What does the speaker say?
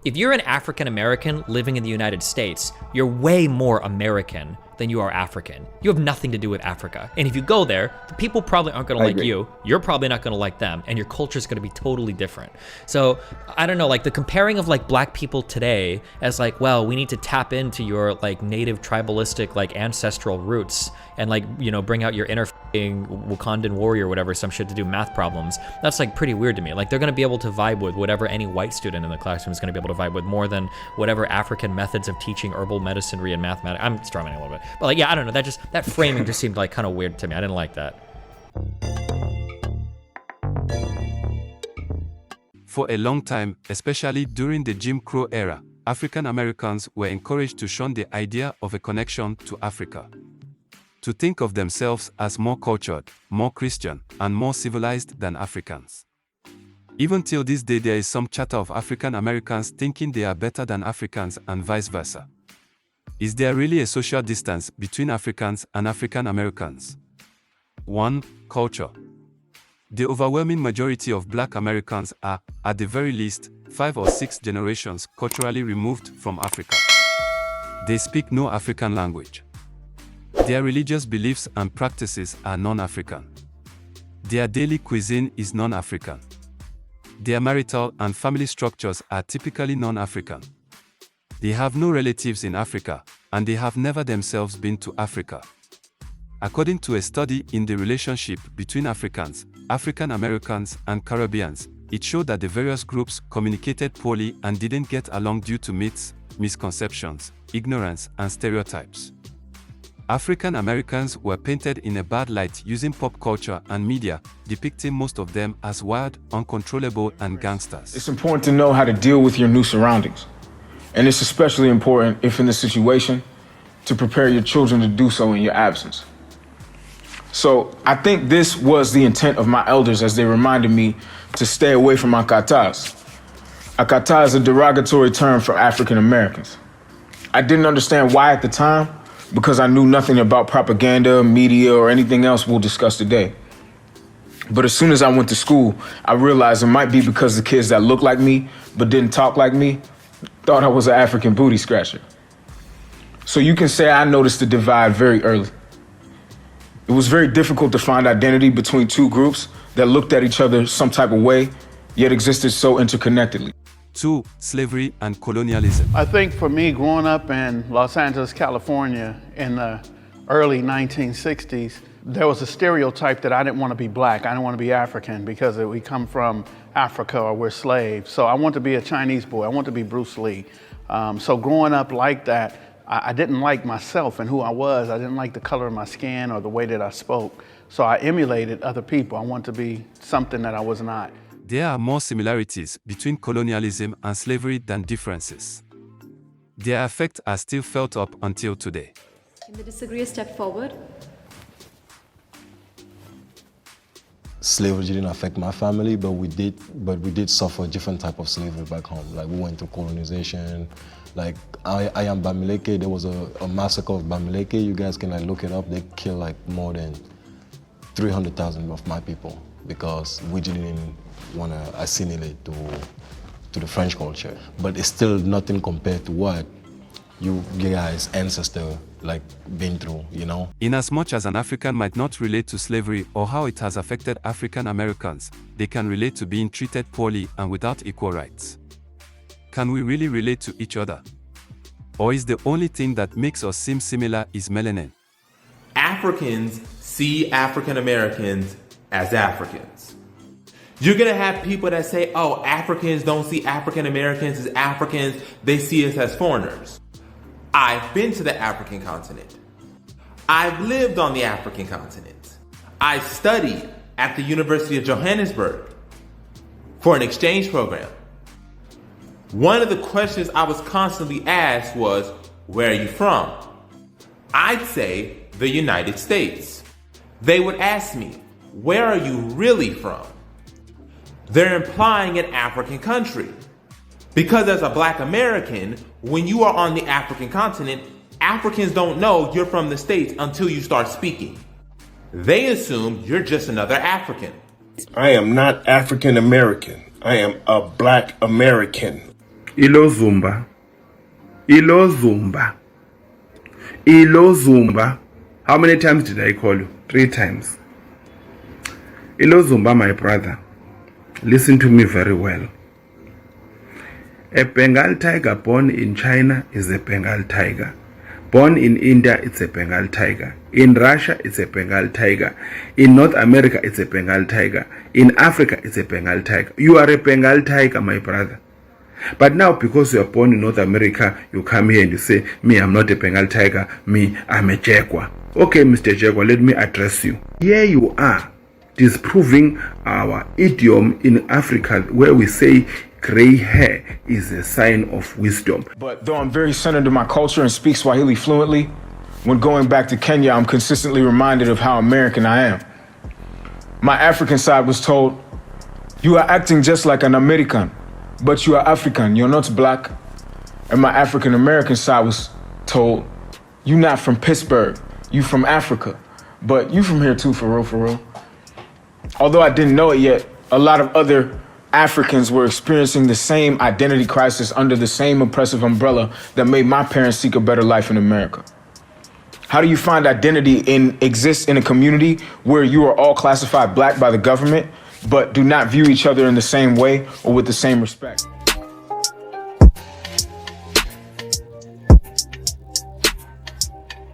If you're an African American living in the United States, you're way more American than you are African. You have nothing to do with Africa. And if you go there, the people probably aren't gonna like you. You're probably not gonna like them, and your culture is gonna be totally different. So I don't know, like the comparing of like black people today as like, well, we need to tap into your like native tribalistic like ancestral roots and like, you know, bring out your inner Wakandan warrior or whatever, some shit to do math problems. That's like pretty weird to me. Like they're gonna be able to vibe with whatever any white student in the classroom is gonna be able to vibe with more than whatever African methods of teaching herbal medicinary and mathematics. I'm strumming a little bit. But like, yeah, I don't know, that framing just seemed like kind of weird to me. I didn't like that. For a long time, especially during the Jim Crow era, African Americans were encouraged to shun the idea of a connection to Africa. To think of themselves as more cultured, more Christian, and more civilized than Africans. Even till this day, there is some chatter of African Americans thinking they are better than Africans and vice versa. Is there really a social distance between Africans and African Americans? 1. Culture. The overwhelming majority of Black Americans are, at the very least, 5 or 6 generations culturally removed from Africa. They speak no African language. Their religious beliefs and practices are non-African. Their daily cuisine is non-African. Their marital and family structures are typically non-African. They have no relatives in Africa, and they have never themselves been to Africa. According to a study in the relationship between Africans, African Americans, and Caribbeans, it showed that the various groups communicated poorly and didn't get along due to myths, misconceptions, ignorance, and stereotypes. African Americans were painted in a bad light using pop culture and media, depicting most of them as wild, uncontrollable, and gangsters. It's important to know how to deal with your new surroundings. And it's especially important, if in the situation, to prepare your children to do so in your absence. So I think this was the intent of my elders as they reminded me to stay away from akatas. Akata is a derogatory term for African Americans. I didn't understand why at the time, because I knew nothing about propaganda, media, or anything else we'll discuss today. But as soon as I went to school, I realized it might be because the kids that looked like me but didn't talk like me thought I was an African booty scratcher. So you can say I noticed the divide very early. It was very difficult to find identity between two groups that looked at each other some type of way, yet existed so interconnectedly. 2. Slavery and colonialism. I think for me, growing up in Los Angeles, California in the early 1960s, there was a stereotype that I didn't want to be black, I didn't want to be African because we come from Africa or we're slaves. So I want to be a Chinese boy, I want to be Bruce Lee. So growing up like that, I didn't like myself and who I was. I didn't like the color of my skin or the way that I spoke. So I emulated other people. I wanted to be something that I was not. There are more similarities between colonialism and slavery than differences. Their effects are still felt up until today. Can they disagree a step forward? Slavery didn't affect my family, but we did suffer a different type of slavery back home. Like we went through colonization. Like I am Bamileke, there was a massacre of Bamileke. You guys can like look it up. They killed like more than 300,000 of my people because we didn't want to assimilate to the French culture. But it's still nothing compared to what you guys' ancestors like been through, you know? In as much as an African might not relate to slavery or how it has affected African Americans, they can relate to being treated poorly and without equal rights. Can we really relate to each other? Or is the only thing that makes us seem similar is melanin? Africans see African Americans as Africans. You're gonna have people that say, oh, Africans don't see African Americans as Africans, they see us as foreigners. I've been to the African continent. I've lived on the African continent. I studied at the University of Johannesburg for an exchange program. One of the questions I was constantly asked was, where are you from? I'd say the United States. They would ask me, where are you really from? They're implying an African country. Because as a Black American, when you are on the African continent, Africans don't know you're from the States until you start speaking. They assume you're just another African. I am not African American. I am a Black American. Ilo Zumba. Ilo Zumba. Ilo Zumba. How many times did I call you? 3 times. Ilo Zumba, my brother. Listen to me very well. A Bengal tiger born in China is a Bengal tiger. Born in India, it's a Bengal tiger. In Russia, it's a Bengal tiger. In North America, it's a Bengal tiger. In Africa, it's a Bengal tiger. You are a Bengal tiger, my brother. But now, because you are born in North America, you come here and you say, me, I'm not a Bengal tiger. Me, I'm a Jaguar. Okay, Mr. Jaguar, let me address you. Here you are, disproving our idiom in Africa where we say gray hair is a sign of wisdom. But though I'm very centered in my culture and speak Swahili fluently, when going back to Kenya, I'm consistently reminded of how American I am. My African side was told, you are acting just like an American, but you are African, you're not black. And my African American side was told, you not from Pittsburgh, you from Africa, but you from here too, for real, for real. Although I didn't know it yet, a lot of other Africans were experiencing the same identity crisis under the same oppressive umbrella that made my parents seek a better life in America. How do you find identity exists in a community where you are all classified black by the government, but do not view each other in the same way or with the same respect?